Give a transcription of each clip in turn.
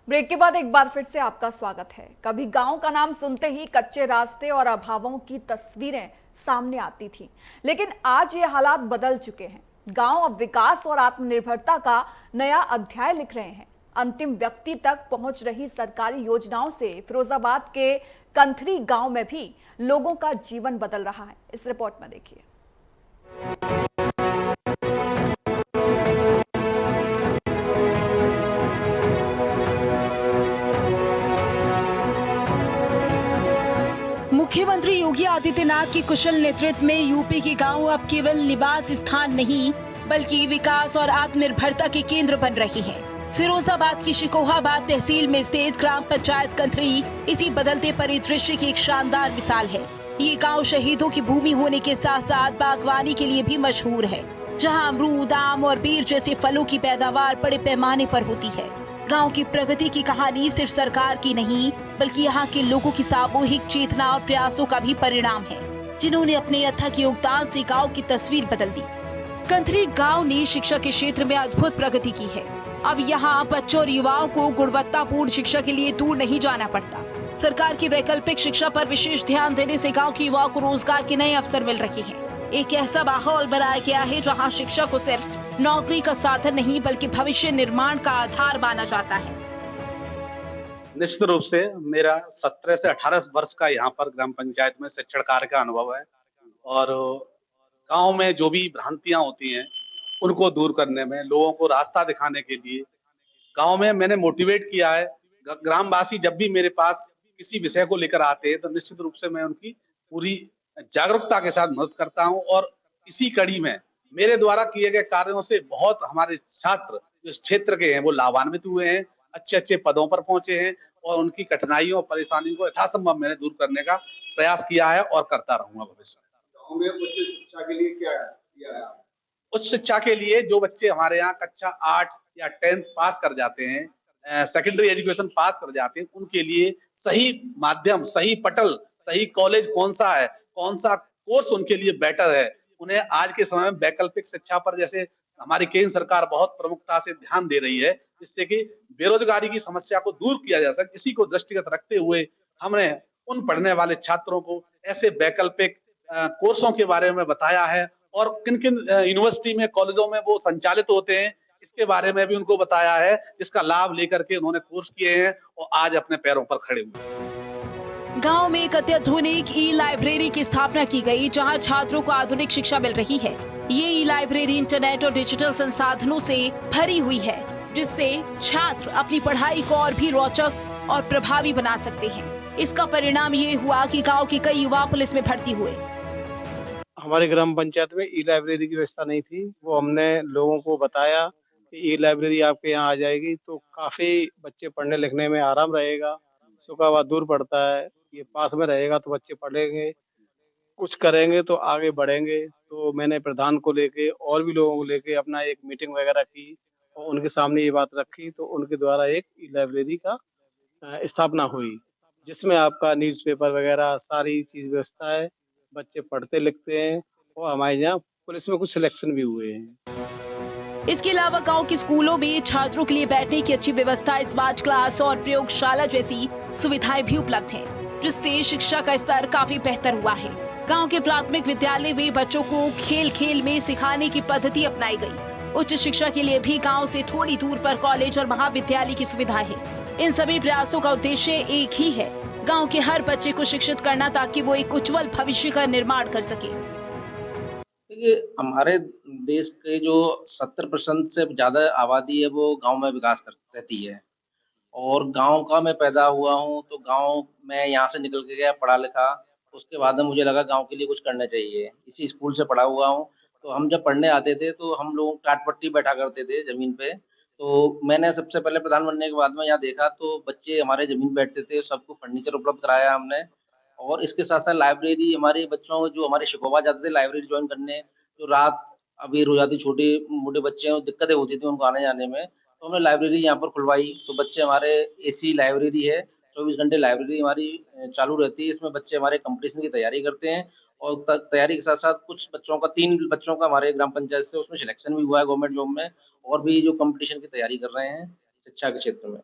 Break के बाद एक बार फिर से आपका स्वागत है। कभी गांव का नाम सुनते ही कच्चे रास्ते और अभावों की तस्वीरें सामने आती थी, लेकिन आज ये हालात बदल चुके हैं। गांव अब विकास और आत्मनिर्भरता का नया अध्याय लिख रहे हैं। अंतिम व्यक्ति तक पहुंच रही सरकारी योजनाओं से फिरोजाबाद के कंथरी गांव में भी लोगों का जीवन बदल रहा है। इस रिपोर्ट में देखिए। मुख्यमंत्री योगी आदित्यनाथ के कुशल नेतृत्व में यूपी के गांव अब केवल निवास स्थान नहीं बल्कि विकास और आत्मनिर्भरता के केंद्र बन रहे हैं। फिरोजाबाद की शिकोहाबाद तहसील में स्थित ग्राम पंचायत कंथरी इसी बदलते परिदृश्य की एक शानदार मिसाल है। ये गांव शहीदों की भूमि होने के साथ साथ बागवानी के लिए भी मशहूर है, जहां अमरूद, आम और बेर जैसे फलों की पैदावार बड़े पैमाने पर होती है। गांव की प्रगति की कहानी सिर्फ सरकार की नहीं बल्कि यहाँ के लोगों की सामूहिक चेतना और प्रयासों का भी परिणाम है, जिन्होंने अपने अथक योगदान से गांव की तस्वीर बदल दी। कंथरी गांव ने शिक्षा के क्षेत्र में अद्भुत प्रगति की है। अब यहाँ बच्चों और युवाओं को गुणवत्तापूर्ण शिक्षा के लिए दूर नहीं जाना पड़ता। सरकार की वैकल्पिक शिक्षा पर विशेष ध्यान देने से गाँव के युवाओं को रोजगार के नए अवसर मिल रहे हैं। एक ऐसा माहौल बनाया गया है जहाँ शिक्षा को सिर्फ नौकरी का साधन नहीं बल्कि भविष्य निर्माण का आधार माना जाता है। निश्चित रूप से मेरा 17 से 18 वर्ष का यहाँ पर ग्राम पंचायत में शिक्षण कार्य का अनुभव है और गांव में जो भी भ्रांतियां होती हैं उनको दूर करने में, लोगों को रास्ता दिखाने के लिए गांव में मैंने मोटिवेट किया है। ग्रामवासी जब भी मेरे पास किसी विषय को लेकर आते हैं तो निश्चित रूप से मैं उनकी पूरी जागरूकता के साथ मदद करता हूं और इसी कड़ी में मेरे द्वारा किए गए कार्यों से बहुत हमारे छात्र इस क्षेत्र के हैं वो लाभान्वित हुए हैं, अच्छे अच्छे पदों पर पहुंचे हैं और उनकी कठिनाइयों और परेशानियों को यथासंभव मैंने दूर करने का प्रयास किया है और करता रहूंगा भविष्य में। गाँव में उच्च शिक्षा के लिए क्या किया है आपने? उच्च शिक्षा के लिए जो बच्चे हमारे यहाँ कक्षा 8 या 10th पास कर जाते हैं, सेकेंडरी एजुकेशन पास कर जाते हैं, उनके लिए सही माध्यम, सही पटल, सही कॉलेज कौन सा है, कौन सा कोर्स उनके लिए बेटर है, उन्हें आज के समय में वैकल्पिक शिक्षा पर जैसे हमारी केंद्र सरकार बहुत प्रमुखता से ध्यान दे रही है, जिससे कि बेरोजगारी की समस्या को दूर किया जा सके। इसी को दृष्टिगत रखते हुए हमने उन पढ़ने वाले छात्रों को ऐसे वैकल्पिक कोर्सों के बारे में बताया है और किन-किन यूनिवर्सिटी में, कॉलेजों में वो संचालित होते हैं, इसके बारे में भी उनको बताया है, जिसका लाभ लेकर के उन्होंने कोर्स किए हैं और आज अपने पैरों पर खड़े हुए हैं। गांव में एक अत्याधुनिक ई लाइब्रेरी की स्थापना की गई, जहां छात्रों को आधुनिक शिक्षा मिल रही है। ये ई लाइब्रेरी इंटरनेट और डिजिटल संसाधनों से भरी हुई है, जिससे छात्र अपनी पढ़ाई को और भी रोचक और प्रभावी बना सकते हैं। इसका परिणाम ये हुआ कि गांव के कई युवा पुलिस में भर्ती हुए। हमारे ग्राम पंचायत में ई लाइब्रेरी की व्यवस्था नहीं थी, वो हमने लोगों को बताया कि ई लाइब्रेरी आपके यहाँ आ जाएगी तो काफ़ी बच्चे पढ़ने लिखने में आराम रहेगा। शुकावाद दूर पड़ता है, ये पास में रहेगा तो बच्चे पढ़ेंगे, कुछ करेंगे तो आगे बढ़ेंगे। तो मैंने प्रधान को लेके और भी लोगों को लेके अपना एक मीटिंग वगैरह की और उनके सामने ये बात रखी, तो उनके द्वारा एक ई लाइब्रेरी का स्थापना हुई, जिसमें आपका न्यूज़पेपर वगैरह सारी चीज़ व्यवस्था है। बच्चे पढ़ते लिखते हैं और हमारे यहाँ पुलिस में कुछ सिलेक्शन भी हुए हैं। इसके अलावा गांव के स्कूलों में छात्रों के लिए बैठने की अच्छी व्यवस्था, स्मार्ट क्लास और प्रयोगशाला जैसी सुविधाएं भी उपलब्ध हैं, जिससे शिक्षा का स्तर काफी बेहतर हुआ है। गांव के प्राथमिक विद्यालय में बच्चों को खेल खेल में सिखाने की पद्धति अपनाई गई। उच्च शिक्षा के लिए भी गांव से थोड़ी दूर पर कॉलेज और महाविद्यालय की सुविधा है। इन सभी प्रयासों का उद्देश्य एक ही है, गांव के हर बच्चे को शिक्षित करना, ताकि वो एक उज्जवल भविष्य का निर्माण कर सके। देखिए, हमारे देश के जो 70% से ज़्यादा आबादी है वो गाँव में विकास कर रहती है और गाँव का मैं पैदा हुआ हूँ, तो गाँव में यहाँ से निकल के गया, पढ़ा-लिखा, उसके बाद में मुझे लगा गाँव के लिए कुछ करना चाहिए। इसी स्कूल से पढ़ा हुआ हूँ, तो हम जब पढ़ने आते थे तो हम लोग टाट-पट्टी बैठा करते थे ज़मीन पे। तो मैंने सबसे पहले प्रधान बनने के बाद में यहाँ देखा तो बच्चे हमारे ज़मीन पे बैठते थे, सबको फर्नीचर उपलब्ध कराया हमने और इसके साथ-साथ लाइब्रेरी हमारे बच्चों को जो हमारे शिकोहा जाते थे लाइब्रेरी जॉइन करने, तो रात अबेर हो जाती, छोटे-मोटे बच्चे हैं, दिक्कतें होती थी उनको आने-जाने में, तो हमने लाइब्रेरी यहाँ पर खुलवाई, तो बच्चे हमारे एसी लाइब्रेरी है, 24 घंटे लाइब्रेरी हमारी चालू रहती है, इसमें बच्चे हमारे कॉम्पिटिशन की तैयारी करते हैं और तैयारी के साथ-साथ कुछ बच्चों का 3 बच्चों का हमारे ग्राम पंचायत से उसमें सिलेक्शन भी हुआ है गवर्नमेंट जॉब में और भी जो कॉम्पिटिशन की तैयारी कर रहे हैं शिक्षा के क्षेत्र में।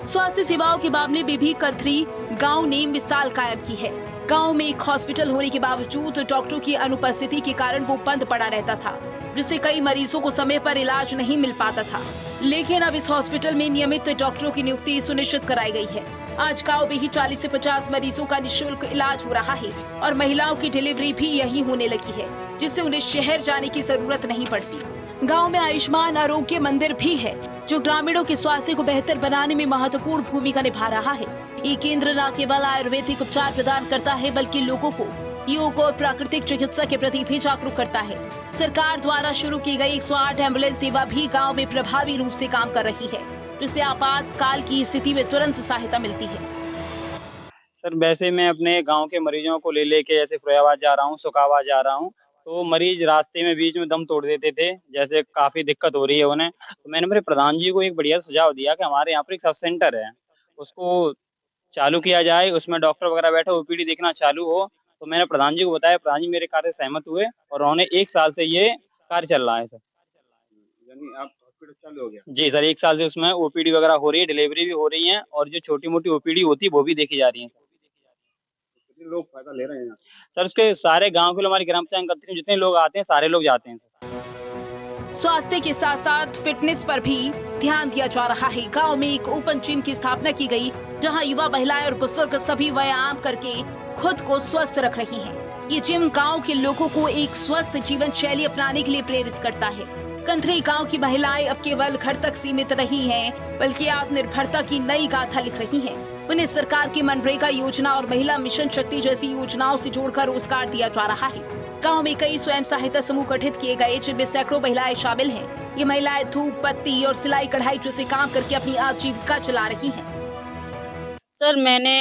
स्वास्थ्य सेवाओं के मामले में भी कंथरी गांव ने मिसाल कायम की है। गांव में एक हॉस्पिटल होने के बावजूद डॉक्टरों की अनुपस्थिति के कारण वो बंद पड़ा रहता था, जिससे कई मरीजों को समय पर इलाज नहीं मिल पाता था। लेकिन अब इस हॉस्पिटल में नियमित डॉक्टरों की नियुक्ति सुनिश्चित कराई गई है। आज गांव में ही 40 से 50 मरीजों का निःशुल्क इलाज हो रहा है और महिलाओं की डिलीवरी भी यही होने लगी है, जिससे उन्हें शहर जाने की जरूरत नहीं पड़ती। गांव में आयुष्मान आरोग्य मंदिर भी है, जो ग्रामीणों के स्वास्थ्य को बेहतर बनाने में महत्वपूर्ण भूमिका निभा रहा है। ये केंद्र न केवल आयुर्वेदिक उपचार प्रदान करता है, बल्कि लोगों को योग और प्राकृतिक चिकित्सा के प्रति भी जागरूक करता है। सरकार द्वारा शुरू की गई 108 एम्बुलेंस सेवा भी गांव में प्रभावी रूप से काम कर रही है, जिससे आपातकाल की स्थिति में तुरंत सहायता मिलती है। सर वैसे मैं अपने गांव के मरीजों को ले लेके ऐसे फुरैयाबाद जा रहा हूँ, सुखाबाद जा रहा हूँ, तो मरीज रास्ते में बीच में दम तोड़ देते थे, जैसे काफी दिक्कत हो रही है उन्हें। तो मैंने मेरे प्रधान जी को एक बढ़िया सुझाव दिया कि हमारे यहाँ पर एक सब सेंटर है, उसको चालू किया जाए, उसमें डॉक्टर वगैरह बैठे ओपीडी देखना चालू हो। तो मैंने प्रधान जी को बताया, प्रधान जी मेरे कार्य से सहमत हुए और उन्होंने 1 साल से ये कार्य चल रहा है सर। यानी आप हॉस्पिटल चालू हो गया। जी सर, 1 साल से उसमें ओपीडी वगैरह हो रही है, डिलीवरी भी हो रही है और जो छोटी-मोटी ओपीडी होती है वो भी देखी जा रही है सर। कितने लोग फायदा ले रहे हैं यहाँ? सर उसके सारे गाँव के लोग, हमारी ग्राम पंचायत कंट्री में जितने लोग आते हैं सारे लोग जाते हैं सर। स्वास्थ्य के साथ साथ फिटनेस पर भी ध्यान दिया जा रहा है। गांव में एक ओपन जिम की स्थापना की गई, जहां युवा, महिलाएं और बुजुर्ग सभी व्यायाम करके खुद को स्वस्थ रख रही हैं। ये जिम गांव के लोगों को एक स्वस्थ जीवन शैली अपनाने के लिए प्रेरित करता है। कंथरी गांव की महिलाएं अब केवल घर तक सीमित नहीं हैं, बल्कि आत्मनिर्भरता की नई गाथा लिख रही हैं। उन्हें सरकार की मनरेगा योजना और महिला मिशन शक्ति जैसी योजनाओं से जोड़कर रोजगार दिया जा रहा है। गांव में कई स्वयं सहायता समूह गठित किए गए, जिनमें सैकड़ों महिलाएं शामिल हैं। ये महिलाएं धूप बत्ती और सिलाई कढ़ाई जैसे काम करके अपनी आजीविका चला रही हैं। सर मैंने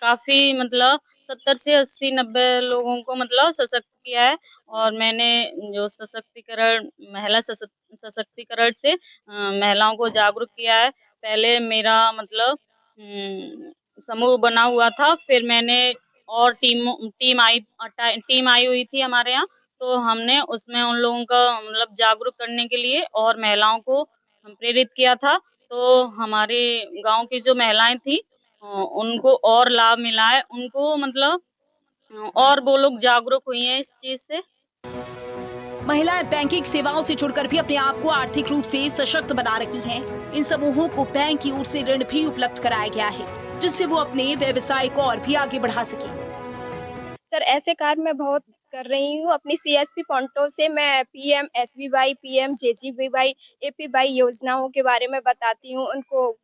काफ़ी मतलब 70 से 80-90 लोगों को मतलब सशक्त किया है और मैंने जो सशक्तिकरण महिला सशक्तिकरण से महिलाओं को जागरूक किया है। पहले मेरा मतलब समूह बना हुआ था, फिर मैंने और टीम आई हुई थी हमारे यहाँ, तो हमने उसमें उन लोगों का मतलब जागरूक करने के लिए और महिलाओं को प्रेरित किया था। तो हमारे गाँव की जो महिलाएँ थीं उनको और लाभ मिला है, उनको मतलब और वो लोग जागरूक हुई हैं इस चीज़ से। महिलाएं बैंकिंग सेवाओं से जुड़कर भी अपने आप को आर्थिक रूप से सशक्त बना रही हैं। इन समूहों को बैंक की ओर से ऋण भी उपलब्ध कराया गया है, जिससे वो अपने व्यवसाय को और भी आगे बढ़ा सके। सर ऐसे कार्य मैं बहुत कर रही हूँ। अपनी सीएसपी पॉइंटों से मैं पीएम एसबीवाई, पीएम जेजीबीवाई, एपीवाई योजनाओं के बारे में बताती हूँ। उनको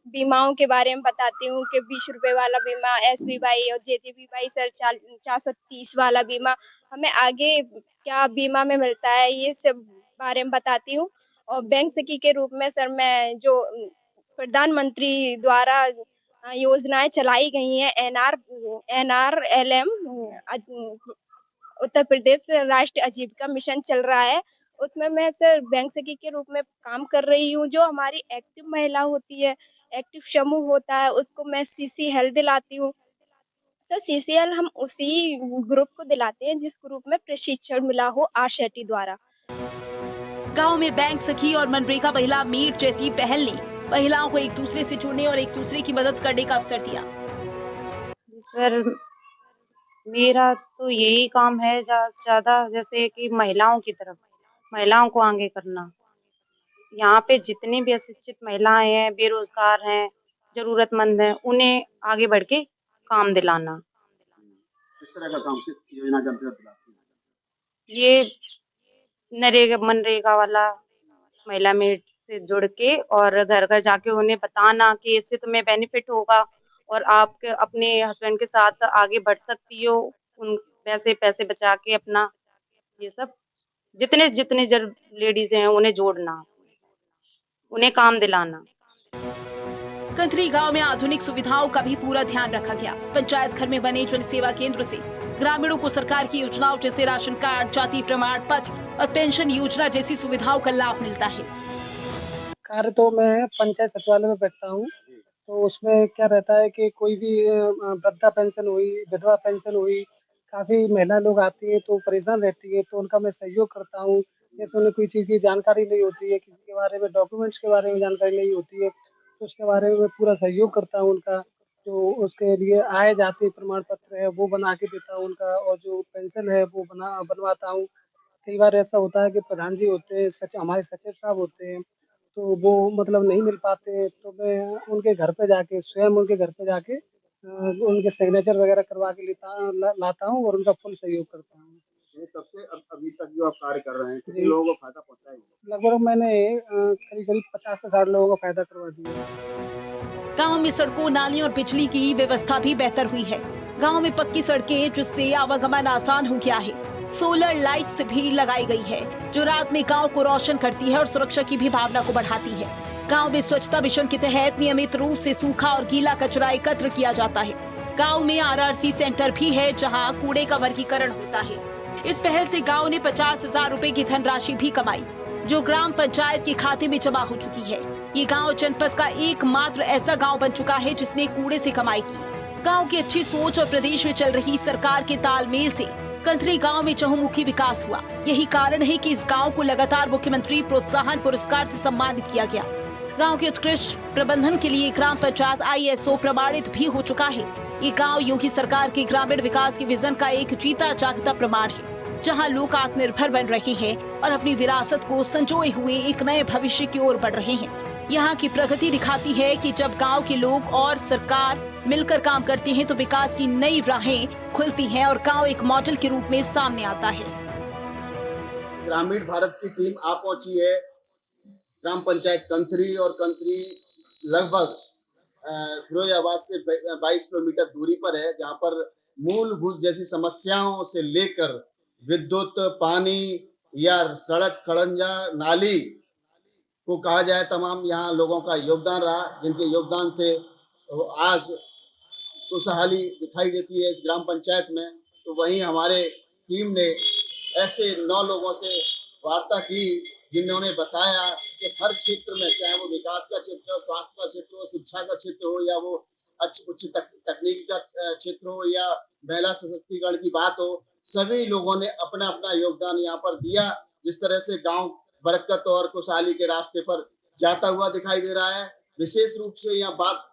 बीमाओं के बारे में बताती हूँ कि 20 रुपए वाला बीमा एसबीवाई और जेजेबीवाई सर 430 वाला बीमा हमें आगे क्या बीमा में मिलता है, ये सब बारे में बताती हूँ। और बैंक सखी के रूप में सर मैं जो प्रधानमंत्री द्वारा योजनाएं चलाई गई हैं एनआरएलएम उत्तर प्रदेश राष्ट्रीय आजीविका मिशन चल रहा है, उसमें मैं सर बैंक सखी के रूप में काम कर रही हूँ। जो हमारी एक्टिव महिला होती है, एक्टिव समूह होता है, उसको मैं सीसीएल दिलाती हूँ। सर सीसीएल हम उसी ग्रुप को दिलाते हैं जिस ग्रुप में प्रशिक्षण मिला हो आशेटी द्वारा। गांव में बैंक सखी और मनरेगा महिला मीट जैसी पहल ने महिलाओं को एक दूसरे से जुड़ने और एक दूसरे की मदद करने का अवसर दिया। सर मेरा तो यही काम है ज़्यादा से ज़्यादा, जैसे कि महिलाओं की तरफ, महिलाओं को आगे करना। यहाँ पे जितनी भी अशिक्षित महिलाएं हैं, बेरोजगार हैं, जरूरतमंद हैं, उन्हें आगे बढ़ के काम दिलाना। किस तरह का काम, किस योजना के अंतर्गत दिलाती हैं? ये मनरेगा वाला महिला मीट से जुड़ के और घर घर जाके उन्हें बताना कि इससे तुम्हें बेनिफिट होगा और आप अपने हस्बैंड के साथ आगे बढ़ सकती हो, उन पैसे बचा के अपना, ये सब जितने जितने लेडीज हैं उन्हें जोड़ना, उन्हें काम दिलाना। कंथरी गांव में आधुनिक सुविधाओं का भी पूरा ध्यान रखा गया। पंचायत घर में बने जन सेवा केंद्र से ग्रामीणों को सरकार की योजनाओं जैसे राशन कार्ड, जाति प्रमाण पत्र और पेंशन योजना जैसी सुविधाओं का लाभ मिलता है। कार्य तो मैं पंचायत सचिवालय में बैठता हूँ, तो उसमें क्या रहता है कि कोई भी वृद्धा पेंशन हुई, विधवा पेंशन हुई, काफ़ी महिला लोग आती है तो परेशान रहती है, तो उनका मैं सहयोग करता हूँ। जैसे उन्हें कोई चीज़ की जानकारी नहीं होती है, किसी के बारे में डॉक्यूमेंट्स के बारे में जानकारी नहीं होती है, तो उसके बारे में मैं पूरा सहयोग करता हूँ उनका। तो उसके लिए आय जाति प्रमाण पत्र है वो बना के देता हूँ उनका, और जो पेंशन है वो बनवाता हूँ। कई बार ऐसा होता है कि प्रधान जी होते हैं, हमारे सचिव साहब होते हैं, तो वो मतलब नहीं मिल पाते, तो मैं उनके घर पे जाके स्वयं उनके घर पे जाके उनके सिग्नेचर वगैरह करवा के लाता हूँ और उनका फुल सहयोग करता हूँ। ये तब से अब अभी तक जो आप कार्य कर रहे हैं, कितने जी। लोगों को फ़ायदा पहुँचा है? लगभग मैंने करीब-करीब 50 से 60 लोगों का फ़ायदा करवा दिया है। गांव में सड़कों, नाली और बिजली की व्यवस्था भी बेहतर हुई है। गांव में पक्की सड़कें जिससे आवागमन आसान हो गया है। सोलर लाइट्स भी लगाई गई है जो रात में गांव को रोशन करती है और सुरक्षा की भी भावना को बढ़ाती है। गांव में स्वच्छता मिशन के तहत नियमित रूप से सूखा और गीला कचरा एकत्र किया जाता है। गांव में आरआरसी सेंटर भी है जहां कूड़े का वर्गीकरण होता है। इस पहल से गांव ने 50,000 रुपए की धनराशि भी कमाई जो ग्राम पंचायत के खाते में जमा हो चुकी है। ये गांव जनपद का एकमात्र ऐसा गांव बन चुका है जिसने कूड़े से कमाई की। गांव की अच्छी सोच और प्रदेश में चल रही सरकार के तालमेल से कंथरी गांव में चहुमुखी विकास हुआ। यही कारण है कि इस गांव को लगातार मुख्यमंत्री प्रोत्साहन पुरस्कार से सम्मानित किया गया। गांव के उत्कृष्ट प्रबंधन के लिए ग्राम पंचायत ISO प्रमाणित भी हो चुका है। ये गांव योगी सरकार के ग्रामीण विकास के विजन का एक जीता जागता प्रमाण है, जहां लोग आत्मनिर्भर बन रहे हैं और अपनी विरासत को संजोए हुए एक नए भविष्य की ओर बढ़ रहे हैं। यहाँ की प्रगति दिखाती है कि जब गांव के लोग और सरकार मिलकर काम करते हैं तो विकास की नई राहें खुलती हैं और गांव एक मॉडल के रूप में सामने आता है। ग्रामीण भारत की टीम आ पहुंची है ग्राम पंचायत कंथरी, और कंथरी लगभग फिरोजाबाद से 22 किलोमीटर दूरी पर है, जहां पर मूलभूत जैसी समस्याओं से लेकर विद्युत, पानी या सड़क, खड़ंजा, नाली को कहा जाए, तमाम यहाँ लोगों का योगदान रहा, जिनके योगदान से आज खुशहाली दिखाई देती है इस ग्राम पंचायत में। तो वहीं हमारे टीम ने ऐसे 9 लोगों से वार्ता की जिन्होंने बताया कि हर क्षेत्र में, चाहे वो विकास का क्षेत्र हो, स्वास्थ्य का क्षेत्र हो, शिक्षा का क्षेत्र हो, या वो उच्च तकनीकी का क्षेत्र हो, या महिला सशक्तिकरण की बात हो, सभी लोगों ने अपना अपना योगदान यहाँ पर दिया। जिस तरह से गांव बरकत और खुशहाली के रास्ते पर जाता हुआ दिखाई दे रहा है। विशेष रूप से यहाँ बात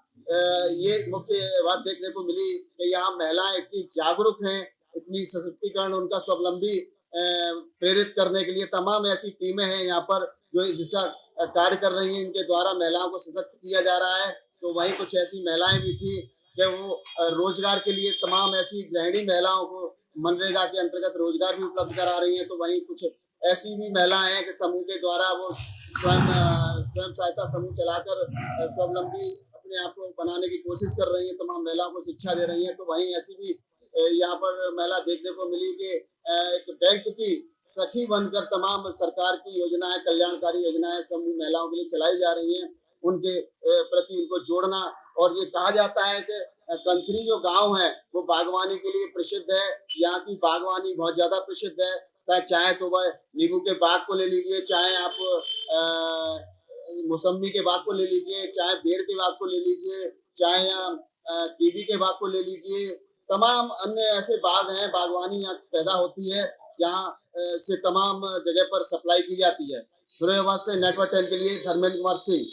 ये मुख्य बात देखने को मिली कि यहाँ महिलाएं इतनी जागरूक हैं, इतनी सशक्तिकरण, उनका स्वावलंबी प्रेरित करने के लिए तमाम ऐसी टीमें हैं यहाँ पर जो इसका कार्य कर रही हैं। इनके द्वारा महिलाओं को सशक्त किया जा रहा है। तो वहीं कुछ ऐसी महिलाएं भी थी कि वो रोजगार के लिए तमाम ऐसी गृहिणी महिलाओं को मनरेगा के अंतर्गत रोजगार भी उपलब्ध करा रही हैं। तो वहीं कुछ ऐसी भी महिलाएं हैं कि समूह के द्वारा वो स्वयं सहायता समूह चलाकर स्वावलंबी अपने आप को बनाने की कोशिश कर रही हैं, तमाम महिलाओं को शिक्षा दे रही हैं। तो वहीं ऐसी भी यहाँ पर महिला देखने को मिली कि एक बैंक की सखी बनकर तमाम सरकार की योजनाएं, कल्याणकारी योजनाएं समूह महिलाओं के लिए चलाई जा रही हैं, उनके प्रति उनको जोड़ना। और ये कहा जाता है कि कंथरी जो गांव है वो बागवानी के लिए प्रसिद्ध है। यहाँ की बागवानी बहुत ज्यादा प्रसिद्ध है। चाहे तो वह नींबू के बाग को ले लीजिए, चाहे आप मौसम्मी के बाग को ले लीजिए, चाहे बेर के बाग को ले लीजिए, चाहे कीवी के बाग को ले लीजिए, तमाम अन्य ऐसे बाग हैं, बागवानी यहाँ पैदा होती है जहाँ से तमाम जगह पर सप्लाई की जाती है। फिरोजाबाद से नेटवर्क 10 के लिए धर्मेंद्र कुमार सिंह।